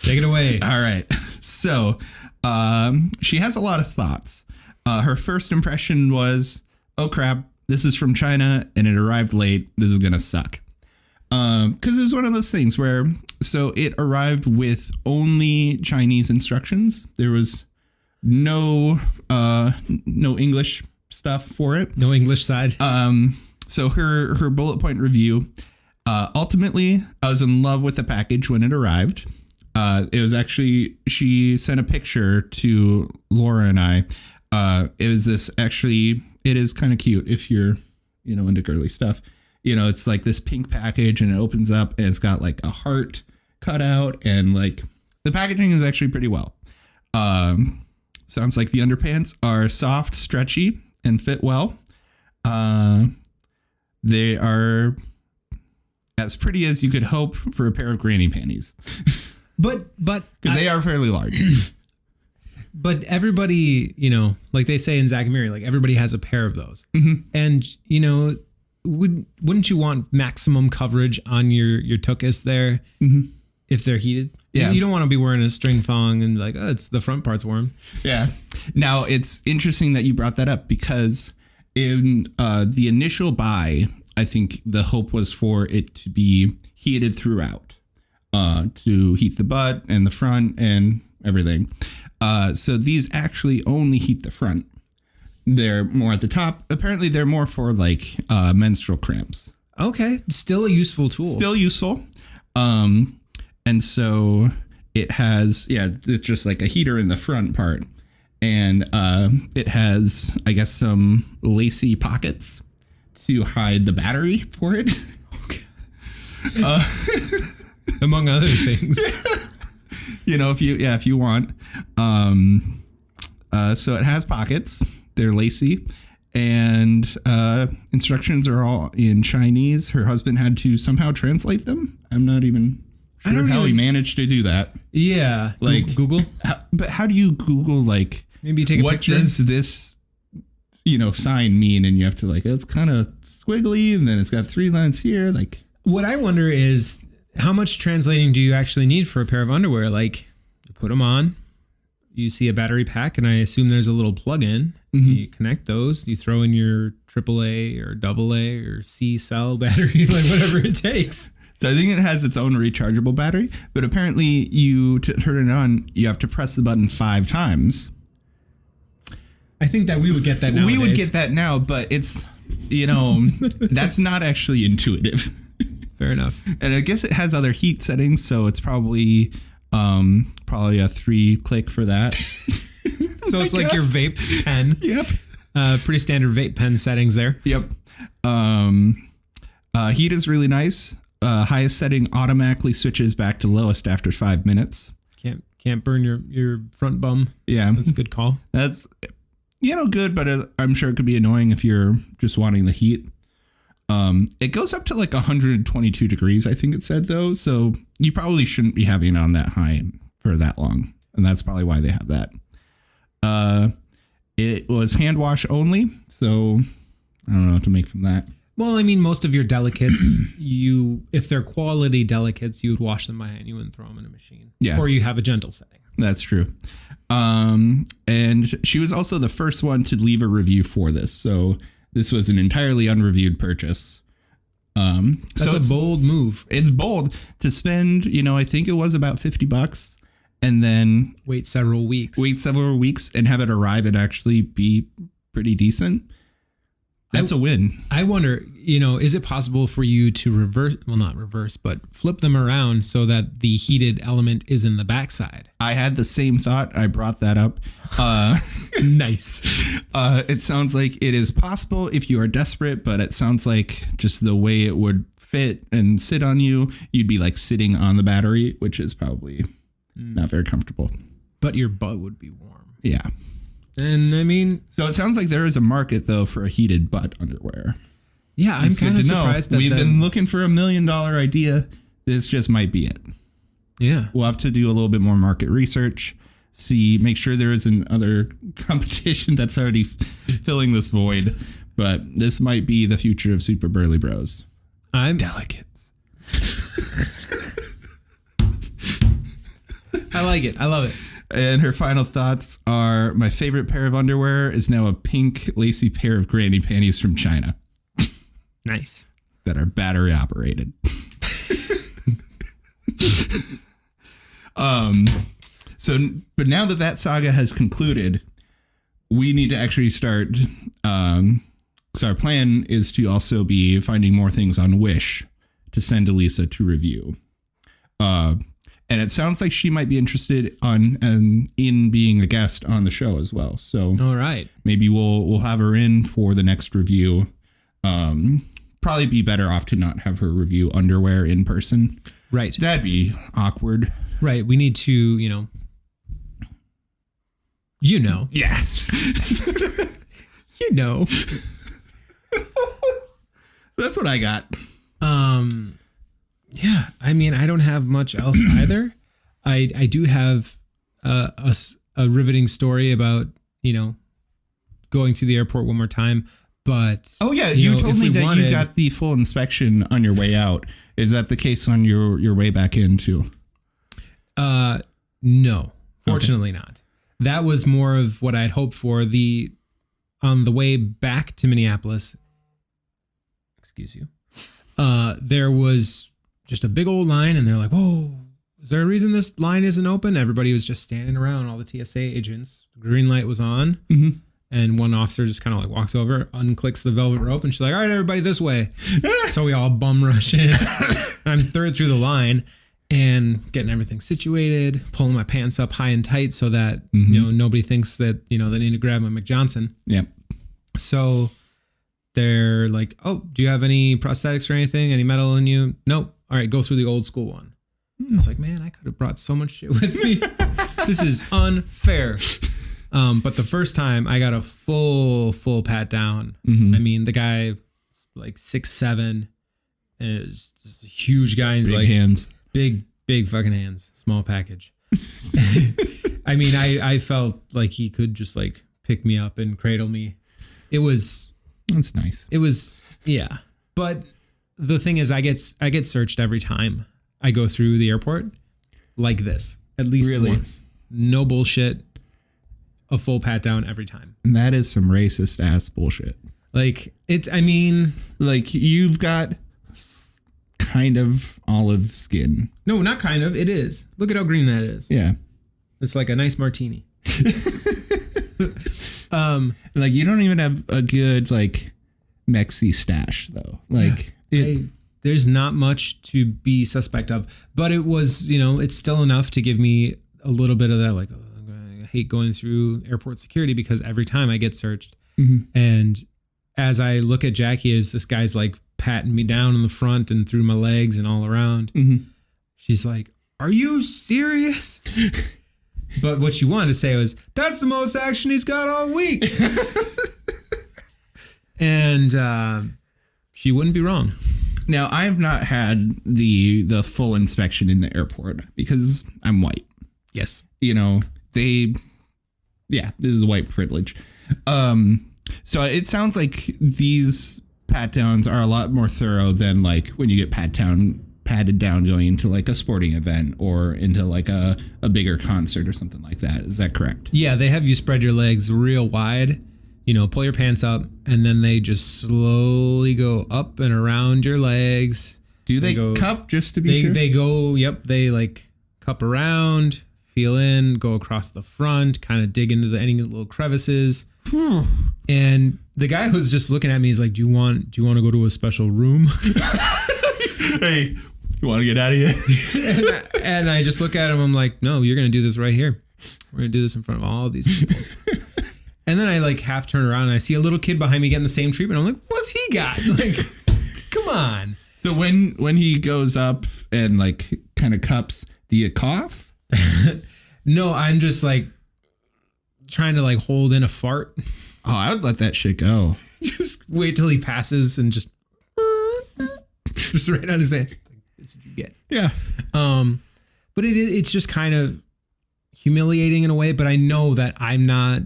Take it away. All right. So she has a lot of thoughts. Her first impression was, oh, crap, this is from China and it arrived late. This is going to suck. Because it was one of those things where, so it arrived with only Chinese instructions. There was no English stuff for it. No English side. So her bullet point review, ultimately, I was in love with the package when it arrived. It was actually, she sent a picture to Laura and I. It was this actually, it is kind of cute if you're, into girly stuff. It's like this pink package and it opens up and it's got like a heart cut out and like the packaging is actually pretty well. Sounds like the underpants are soft, stretchy, and fit well. They are as pretty as you could hope for a pair of granny panties. But because they are fairly large. But everybody, like they say in Zack and Miri, like everybody has a pair of those. Mm-hmm. And, wouldn't you want maximum coverage on your tuchus there if they're heated? Yeah. You don't want to be wearing a string thong and like, oh, it's the front part's warm. Yeah. Now, it's interesting that you brought that up because in the initial buy, I think the hope was for it to be heated throughout. To heat the butt and the front and everything. So these actually only heat the front. They're more at the top. Apparently, they're more for like menstrual cramps. Okay. Still a useful tool. Still useful. And so it has, it's just like a heater in the front part. And it has, I guess, some lacy pockets to hide the battery for it. Okay. Among other things. if you want. So it has pockets. They're lacy. And instructions are all in Chinese. Her husband had to somehow translate them. I'm not even sure how he managed to do that. Yeah. Like Google? But how do you Google, like, maybe you take a picture? What does this, sign mean? And you have to, like, it's kind of squiggly. And then it's got 3 lines here. Like, what I wonder is, how much translating do you actually need for a pair of underwear? Like, you put them on, you see a battery pack, and I assume there's a little plug-in. Mm-hmm. You connect those, you throw in your AAA or AA or C cell battery, like whatever it takes. So I think it has its own rechargeable battery, but apparently to turn it on, you have to press the button 5 times I think that we would get that nowadays. We would get that now, but it's, that's not actually intuitive. Fair enough. And I guess it has other heat settings, so it's probably a 3-click for that. So it's like your vape pen. Yep. Pretty standard vape pen settings there. Yep. Heat is really nice. Highest setting automatically switches back to lowest after 5 minutes. Can't burn your front bum. Yeah. That's a good call. That's, good, but I'm sure it could be annoying if you're just wanting the heat. It goes up to like 122 degrees, I think it said, though. So you probably shouldn't be having it on that high for that long. And that's probably why they have that. It was hand wash only. So I don't know what to make from that. Well, I mean, most of your delicates, if they're quality delicates, you would wash them by hand. You wouldn't throw them in a machine. Yeah. Or you have a gentle setting. That's true. And she was also the first one to leave a review for this. So this was an entirely unreviewed purchase. That's a bold move. It's bold to spend, I think it was about $50 and then wait several weeks and have it arrive and actually be pretty decent. That's a win. I wonder, is it possible for you to not reverse, but flip them around so that the heated element is in the backside? I had the same thought. I brought that up. Nice. It sounds like it is possible if you are desperate, but it sounds like just the way it would fit and sit on you, you'd be like sitting on the battery, which is probably not very comfortable. But your butt would be warm. Yeah. And I mean, so it sounds like there is a market though for a heated butt underwear. Yeah, I'm kind of surprised that we've been looking for $1 million idea. This just might be it. Yeah, we'll have to do a little bit more market research. Make sure there isn't other competition that's already filling this void. But this might be the future of Super Burly Bros. I'm delicates. I like it. I love it. And her final thoughts are, my favorite pair of underwear is now a pink lacy pair of granny panties from China. Nice. That are battery operated. But now that saga has concluded, we need to actually start. So our plan is to also be finding more things on Wish to send to Lisa to review. And it sounds like she might be interested in being a guest on the show as well. So all right, maybe we'll have her in for the next review. Probably be better off to not have her review underwear in person. Right. That'd be awkward. Right. We need to, Yeah. That's what I got. Yeah, I mean, I don't have much else either. I do have a riveting story about, going to the airport one more time. But oh, yeah, you told me that you got the full inspection on your way out. Is that the case on your way back in, too? No, fortunately not. That was more of what I'd hoped for. On the way back to Minneapolis, excuse you, there was just a big old line, and they're like, "Whoa, is there a reason this line isn't open?" Everybody was just standing around, all the TSA agents. The green light was on, and one officer just kind of like walks over, unclicks the velvet rope, and she's like, "All right, everybody this way." So we all bum rush in. I'm third through the line and getting everything situated, pulling my pants up high and tight so that, nobody thinks that, they need to grab my McJohnson. Yep. So they're like, "Oh, do you have any prosthetics or anything? Any metal in you?" "Nope." "All right, go through the old school one." I was like, man, I could have brought so much shit with me. This is unfair. But the first time I got a full pat down. I mean, the guy like 6'7" and is just a huge guy. He's big like hands, big fucking hands, small package. I mean, I felt like he could just like pick me up and cradle me. That's nice. It was, yeah. But the thing is, I get searched every time I go through the airport like this, at least once. No bullshit. A full pat down every time. And that is some racist ass bullshit. Like you've got kind of olive skin. No, not kind of. It is. Look at how green that is. Yeah. It's like a nice martini. Like, you don't even have a good, like, Mexi stash, though. Like, there's not much to be suspect of. But it was, it's still enough to give me a little bit of that, like, I hate going through airport security because every time I get searched. Mm-hmm. And as I look at Jackie, as this guy's, like, patting me down in the front and through my legs and all around, she's like, "Are you serious?" But what she wanted to say was, "That's the most action he's got all week." And she wouldn't be wrong. Now, I have not had the full inspection in the airport because I'm white. Yes. This is white privilege. So it sounds like these pat downs are a lot more thorough than, like, when you get patted down going into, like, a sporting event or into, like, a bigger concert or something like that. Is that correct? Yeah, they have you spread your legs real wide, pull your pants up, and then they just slowly go up and around your legs. Do they cup, just to be sure? They go, yep, they, like, cup around, feel in, go across the front, kind of dig into any little crevices. And the guy who's just looking at me is like, do you want to go to a special room? Hey, you want to get out of here? and I just look at him. I'm like, no, you're going to do this right here. We're going to do this in front of all these people. And then I, like, half turn around and I see a little kid behind me getting the same treatment. I'm like, what's he got? Like, come on. So when he goes up and, like, kind of cups, do you cough? No, I'm just, like, trying to, like, hold in a fart. Oh, I would let that shit go. Just wait till he passes and just right on his hand. That's what you get. Yeah. But it's just kind of humiliating in a way. But I know that I'm not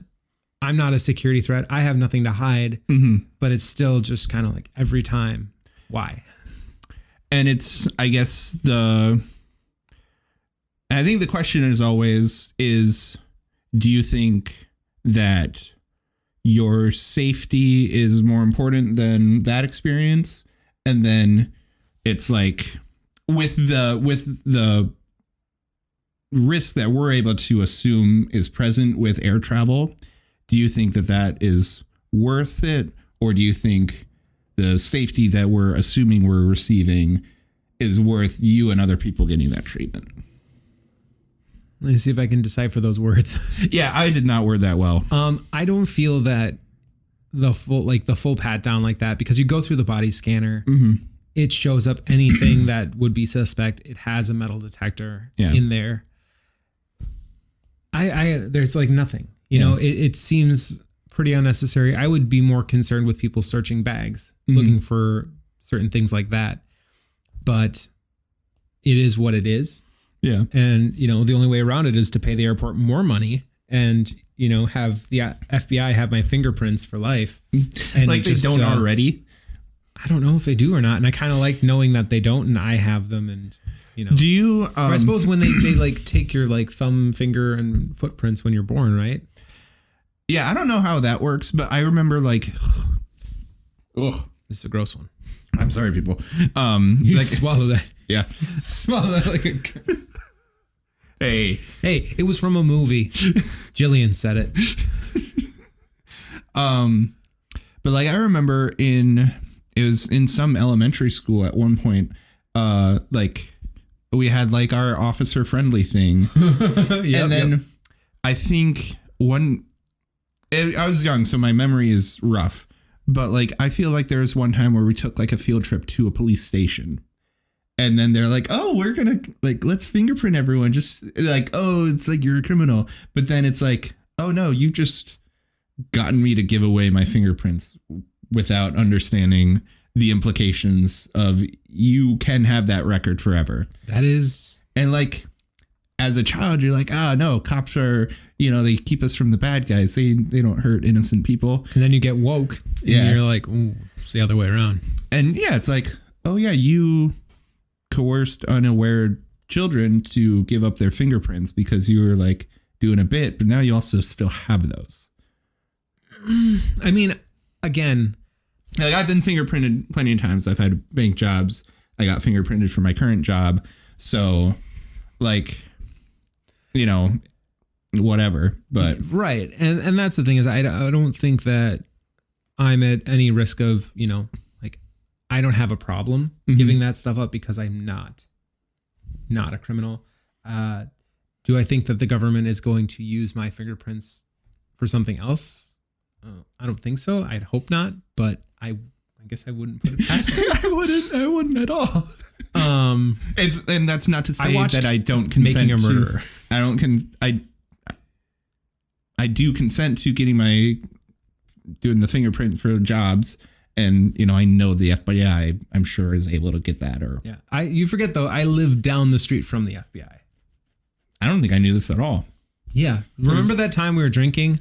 a security threat. I have nothing to hide. Mm-hmm. But it's still just kind of like every time. Why? And it's, I guess, I think the question is always do you think that your safety is more important than that experience? And then it's like with the risk that we're able to assume is present with air travel, do you think that is worth it? Or do you think the safety that we're assuming we're receiving is worth you and other people getting that treatment? Let me see if I can decipher those words. Yeah, I did not word that well. I don't feel that the full pat down like that, because you go through the body scanner, it shows up anything that would be suspect. It has a metal detector in there. There's like nothing, it seems pretty unnecessary. I would be more concerned with people searching bags, looking for certain things like that. But it is what it is. Yeah. And, the only way around it is to pay the airport more money and, have the FBI have my fingerprints for life. And like they don't already? I don't know if they do or not. And I kind of like knowing that they don't and I have them. And, do you, I suppose when they like take your like thumb, finger and footprints when you're born, right? Yeah. I don't know how that works, but I remember like, this is a gross one. I'm sorry, people. You like, swallow that. Yeah. Swallow that like a... Hey, it was from a movie. Jillian said it. But like I remember it was in some elementary school at one point, like we had like our officer friendly thing. And then I think I was young, so my memory is rough. But like, I feel like there was one time where we took like a field trip to a police station. And then they're like, oh, we're going to like, let's fingerprint everyone. Just like, oh, it's like you're a criminal. But then it's like, oh, no, you've just gotten me to give away my fingerprints without understanding the implications of you can have that record forever. That is. And like, as a child, you're like, no, cops are, they keep us from the bad guys. They don't hurt innocent people. And then you get woke. Yeah. And you're like, ooh, it's the other way around. And yeah, it's like, oh yeah, you coerced unaware children to give up their fingerprints because you were like doing a bit, but now you also still have those. I mean, again, like I've been fingerprinted plenty of times. I've had bank jobs. I got fingerprinted for my current job. So like, whatever. But right. And that's the thing is I don't think that I'm at any risk of, like I don't have a problem giving that stuff up because I'm not a criminal. Do I think that the government is going to use my fingerprints for something else? I don't think so. I'd hope not, but I guess I wouldn't put it past it. I wouldn't at all. And that's not to say that I don't consent Making a Murderer. I do consent to doing the fingerprint for jobs. And, I know the FBI, I'm sure, is able to get that. Yeah. You forget, though, I live down the street from the FBI. I don't think I knew this at all. Yeah. Remember that time we were drinking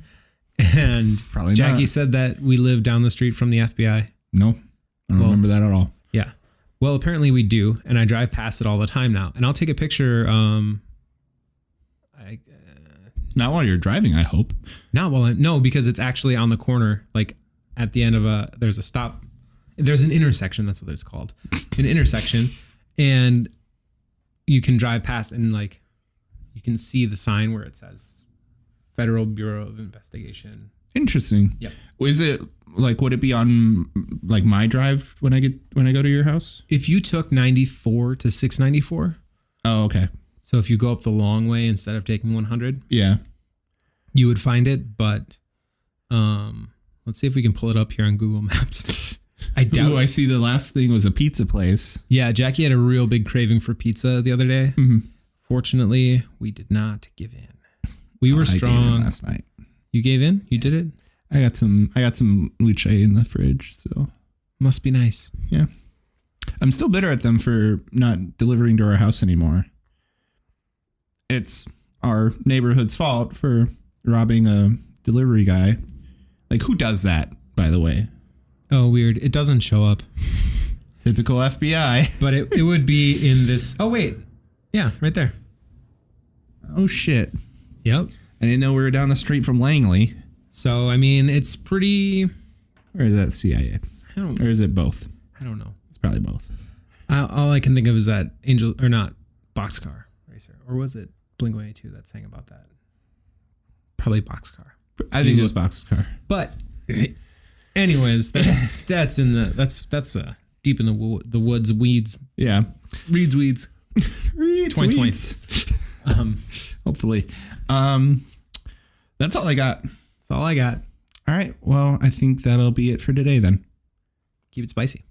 and Probably Jackie not. said that we live down the street from the FBI? No, I don't remember that at all. Yeah. Well, apparently we do. And I drive past it all the time now. And I'll take a picture. Not while you're driving, I hope. No, because it's actually on the corner, like at the end of there's a stop. There's an intersection. That's what it's called. An intersection. And you can drive past and like, you can see the sign where it says Federal Bureau of Investigation. Interesting. Yep. Is it like, would it be on like my drive when I go to your house? If you took 94 to 694. Oh, okay. So if you go up the long way instead of taking 100, yeah, you would find it. But let's see if we can pull it up here on Google Maps. I doubt. Ooh, I see the last thing was a pizza place. Yeah, Jackie had a real big craving for pizza the other day. Mm-hmm. Fortunately, we did not give in. We were strong. I gave in last night. You gave in? You did it? I got some luce in the fridge, so must be nice. Yeah. I'm still bitter at them for not delivering to our house anymore. It's our neighborhood's fault for robbing a delivery guy. Like, who does that, by the way? Oh, weird. It doesn't show up. Typical FBI. But it would be in this. Oh, wait. Yeah, right there. Oh, shit. Yep. I didn't know we were down the street from Langley. So, I mean, it's pretty... Or is that CIA? Or is it both? I don't know. It's probably both. All I can think of is that Boxcar Racer. Or was it Blink-182 that sang about that? Probably Boxcar. I think it was Boxcar. But anyways, that's deep in the woods, weeds. Yeah. Weeds. Reeds. 2020. Hopefully. That's all I got. That's all I got. All right. Well, I think that'll be it for today then. Keep it spicy.